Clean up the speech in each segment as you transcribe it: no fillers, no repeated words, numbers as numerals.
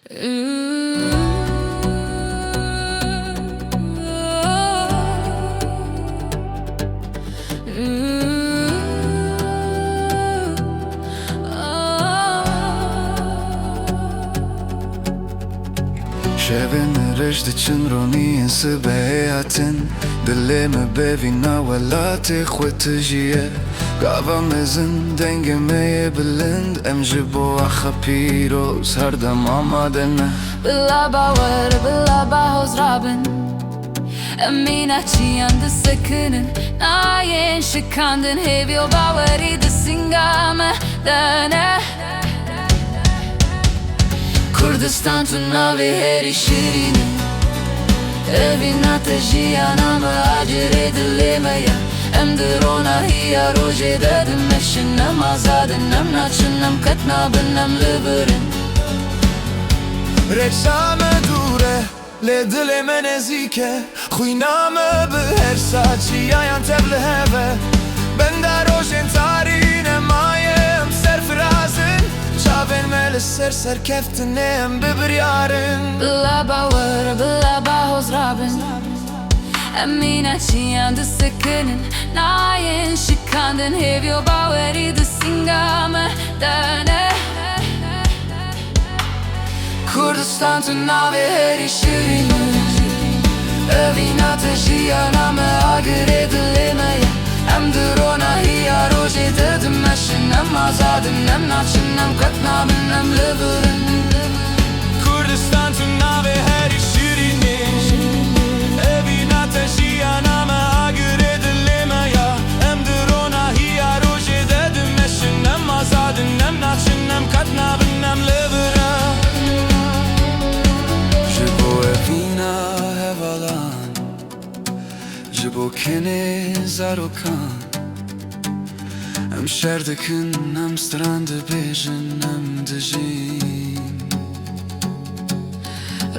Şevên diçin ronîyên sibehê hatin Dilê me bevîna welatê xwe tijiye Gava mezin dengê me yê bilind Em ji bo axa pîroz her dem amade ne Bila bawer, bila bahoz rabin Emîna çiyan disekinin Nayên şikandin hêviyo bawerî disinga me dene Kurdistan tu navê herî şîrînin Evîna te jiyana me acirê dilê me ye Em di Ronahiya rojê de dimeşin Em azadin, em naçin, em qet nabin, em li birin Reça me dûr e, lê dilê me nezîk e Xwîna me bi her saçî yayan tev li heve Benda rojên tarîne maye em serfirazin Çavên me li ser serkeftin ê em bibiryarin Bila bawer, bila bahoz rabin Emîna çiyan disekinin Nayên şikandin hêviyo bawerî disinga me dene Kurdistan tu navê herî şîrînin Evîna te jiyana me agirê dilê me ye Em di Ronahiya rojê de dimeşin Em azadin, em naçin, em qet nabin, em li birin Kurdistan tu navê herî şîrînin Evîna te jiyana me agirê dilê me ye Em di Ronahiya rojê de dimeşin Em azadin, em naçin, em qet nabin, em li birin Ji bo evîna hevalan Ji bo kenê zarokan Em şer dikin, em stran dibêjin, em dijîn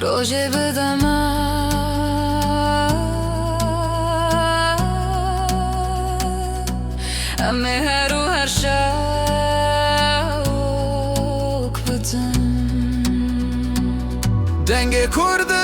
Rojê bideme Em ê her û her şewk bitin Dengê Kurdi